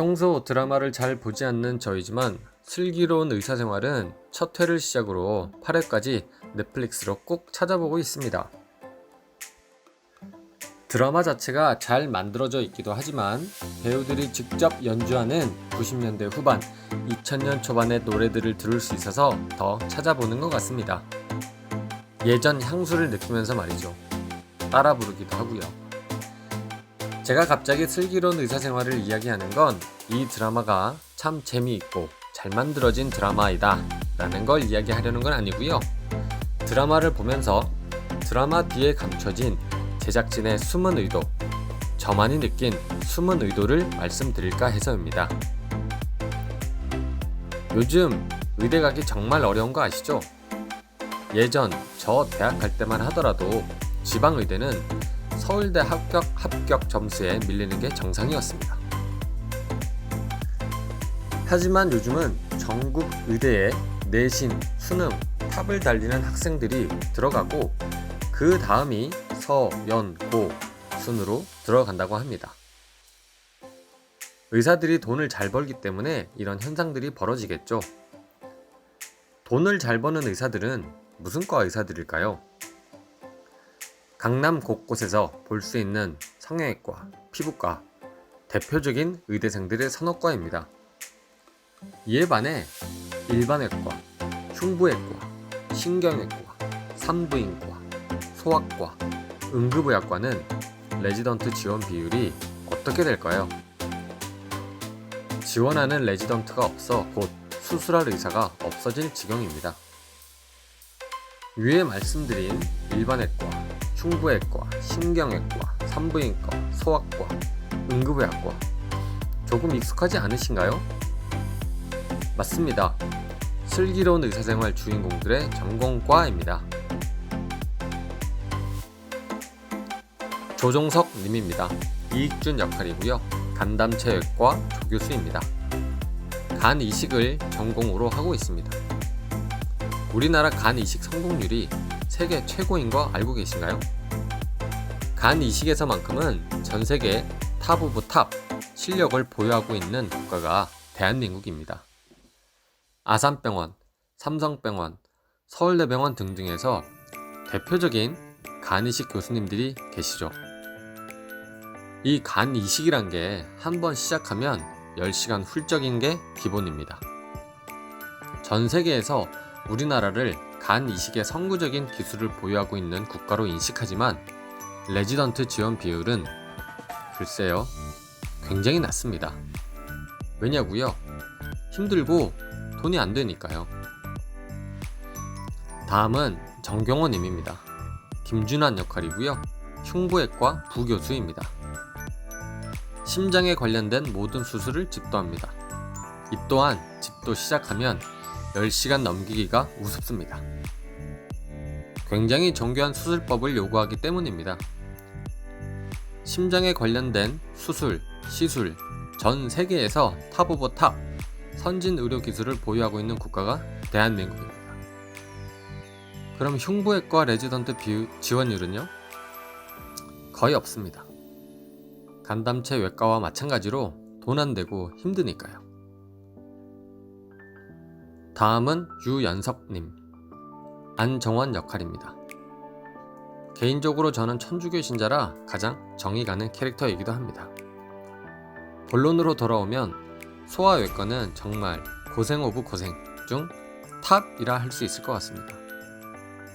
평소 드라마를 잘 보지 않는 저이지만 슬기로운 의사생활은 첫 회를 시작으로 8회까지 넷플릭스로 꼭 찾아보고 있습니다. 드라마 자체가 잘 만들어져 있기도 하지만 배우들이 직접 연주하는 90년대 후반, 2000년 초반의 노래들을 들을 수 있어서 더 찾아보는 것 같습니다. 예전 향수를 느끼면서 말이죠. 따라 부르기도 하고요. 제가 갑자기 슬기로운 의사생활을 이야기하는 건 이 드라마가 참 재미있고 잘 만들어진 드라마이다 라는 걸 이야기하려는 건 아니고요. 드라마를 보면서 드라마 뒤에 감춰진 제작진의 숨은 의도, 저만이 느낀 숨은 의도를 말씀드릴까 해서입니다. 요즘 의대 가기 정말 어려운 거 아시죠? 예전 저 대학 갈 때만 하더라도 지방의대는 서울대 합격 점수에 밀리는 게 정상이었습니다. 하지만 요즘은 전국 의대에 내신, 수능, 탑을 달리는 학생들이 들어가고 그 다음이 서, 연, 고 순으로 들어간다고 합니다. 의사들이 돈을 잘 벌기 때문에 이런 현상들이 벌어지겠죠. 돈을 잘 버는 의사들은 무슨 과 의사들일까요? 강남 곳곳에서 볼 수 있는 성형외과, 피부과, 대표적인 의대생들의 선호과입니다. 이에 반해 일반외과, 흉부외과, 신경외과, 산부인과, 소아과, 응급의학과는 레지던트 지원 비율이 어떻게 될까요? 지원하는 레지던트가 없어 곧 수술할 의사가 없어질 지경입니다. 위에 말씀드린 일반외과, 흉부외과, 신경외과, 산부인과, 소아과, 응급의학과 조금 익숙하지 않으신가요? 맞습니다. 슬기로운 의사생활 주인공들의 전공과입니다. 조종석 님입니다. 이익준 역할이고요. 간담체외과 조교수입니다. 간 이식을 전공으로 하고 있습니다. 우리나라 간 이식 성공률이 세계 최고인 거 알고 계신가요? 간 이식에서만큼은 전 세계 탑 오브 탑 실력을 보유하고 있는 국가가 대한민국입니다. 아산병원, 삼성병원, 서울대병원 등등에서 대표적인 간 이식 교수님들이 계시죠. 이 간 이식이란 게 한 번 시작하면 10시간 훌쩍인 게 기본입니다. 전 세계에서 우리나라를 간 이식의 선구적인 기술을 보유하고 있는 국가로 인식하지만 레지던트 지원 비율은 글쎄요, 굉장히 낮습니다. 왜냐고요? 힘들고 돈이 안 되니까요. 다음은 정경호 님입니다. 김준환 역할이고요. 흉부외과 부교수입니다. 심장에 관련된 모든 수술을 집도합니다. 이 또한 집도 시작하면 10시간 넘기기가 우습습니다. 굉장히 정교한 수술법을 요구하기 때문입니다. 심장에 관련된 수술, 시술, 전 세계에서 탑 오브 탑 선진 의료 기술을 보유하고 있는 국가가 대한민국입니다. 그럼 흉부외과 레지던트 지원율은요? 거의 없습니다. 간담체 외과와 마찬가지로 돈 안 되고 힘드니까요. 다음은 유연석님, 안정원 역할입니다. 개인적으로 저는 천주교 신자라 가장 정이 가는 캐릭터이기도 합니다. 본론으로 돌아오면 소아외과는 정말 고생 오브 고생 중 탑이라 할 수 있을 것 같습니다.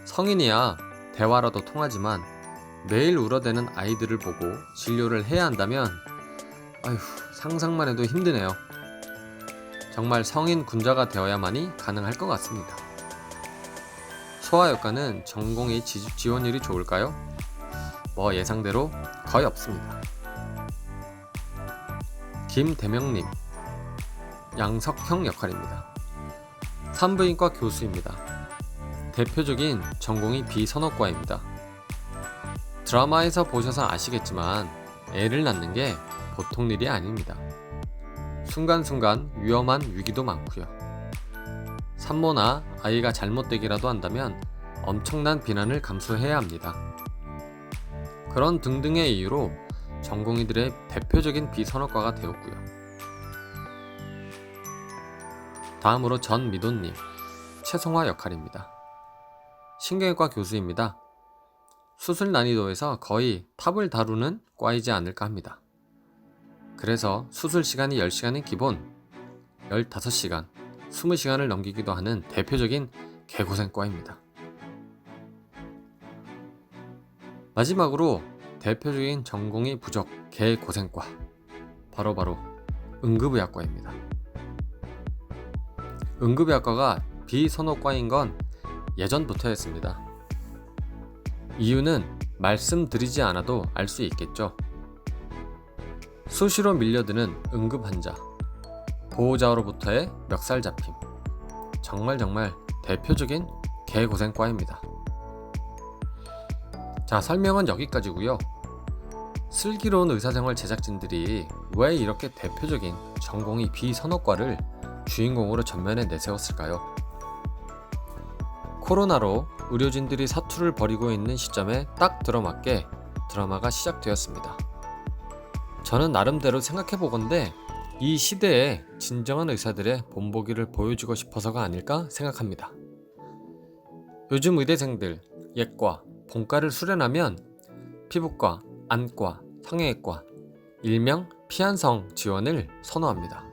성인이야 대화라도 통하지만 매일 울어대는 아이들을 보고 진료를 해야 한다면 상상만 해도 힘드네요. 정말 성인 군자가 되어야만이 가능할 것 같습니다. 소아외과는 전공의 지원율이 좋을까요? 예상대로 거의 없습니다. 김대명님, 양석형 역할입니다. 산부인과 교수입니다. 대표적인 전공이 비선호과입니다. 드라마에서 보셔서 아시겠지만 애를 낳는 게 보통 일이 아닙니다. 순간순간 위험한 위기도 많고요. 산모나 아이가 잘못되기라도 한다면 엄청난 비난을 감수해야 합니다. 그런 등등의 이유로 전공의들의 대표적인 비선호과가 되었고요. 다음으로 전미도님, 최성화 역할입니다. 신경외과 교수입니다. 수술 난이도에서 거의 탑을 다루는 과이지 않을까 합니다. 그래서 수술 시간이 10시간인 기본, 15시간, 20시간을 넘기기도 하는 대표적인 개고생과입니다. 마지막으로 대표적인 전공의 부족 개고생과, 바로 응급의학과입니다. 응급의학과가 비선호과인 건 예전부터였습니다. 이유는 말씀드리지 않아도 알 수 있겠죠. 수시로 밀려드는 응급 환자, 보호자로부터의 멱살 잡힘, 정말 대표적인 개고생과입니다. 자, 설명은 여기까지고요. 슬기로운 의사생활 제작진들이 왜 이렇게 대표적인 전공의 비선호과를 주인공으로 전면에 내세웠을까요? 코로나로 의료진들이 사투를 벌이고 있는 시점에 딱 들어맞게 드라마가 시작되었습니다. 저는 나름대로 생각해보건대 이 시대에 진정한 의사들의 본보기를 보여주고 싶어서가 아닐까 생각합니다. 요즘 의대생들 예과, 본과를 수련하면 피부과, 안과, 성형외과, 일명 피한성 지원을 선호합니다.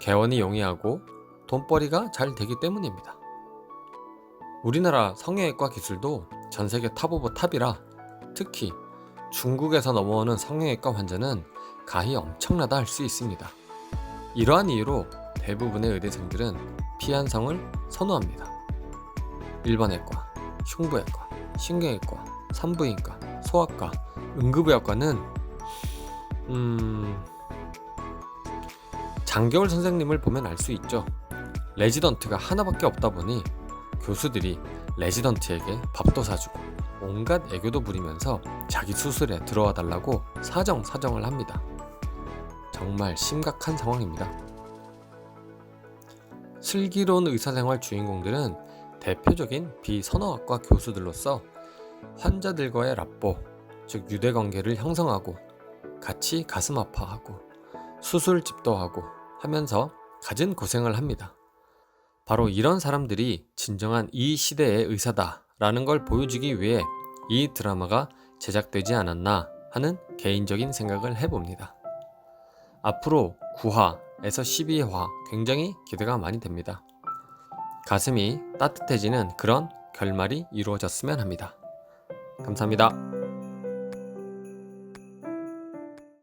개원이 용이하고 돈벌이가 잘 되기 때문입니다. 우리나라 성형외과 기술도 전세계 탑 오브 탑이라 특히 중국에서 넘어오는 성형외과 환자는 가히 엄청나다 할 수 있습니다. 이러한 이유로 대부분의 의대생들은 피한성을 선호합니다. 일반외과, 흉부외과, 신경외과, 산부인과, 소아과, 응급의학과는 장겨울 선생님을 보면 알 수 있죠. 레지던트가 하나밖에 없다 보니 교수들이 레지던트에게 밥도 사주고 온갖 애교도 부리면서 자기 수술에 들어와 달라고 사정을 합니다. 정말 심각한 상황입니다. 슬기로운 의사생활 주인공들은 대표적인 비선호학과 교수들로서 환자들과의 랍보, 즉 유대관계를 형성하고 같이 가슴 아파하고 수술 집도하고 하면서 갖은 고생을 합니다. 바로 이런 사람들이 진정한 이 시대의 의사다라는 걸 보여주기 위해 이 드라마가 제작되지 않았나 하는 개인적인 생각을 해봅니다. 앞으로 9화에서 12화 굉장히 기대가 많이 됩니다. 가슴이 따뜻해지는 그런 결말이 이루어졌으면 합니다. 감사합니다.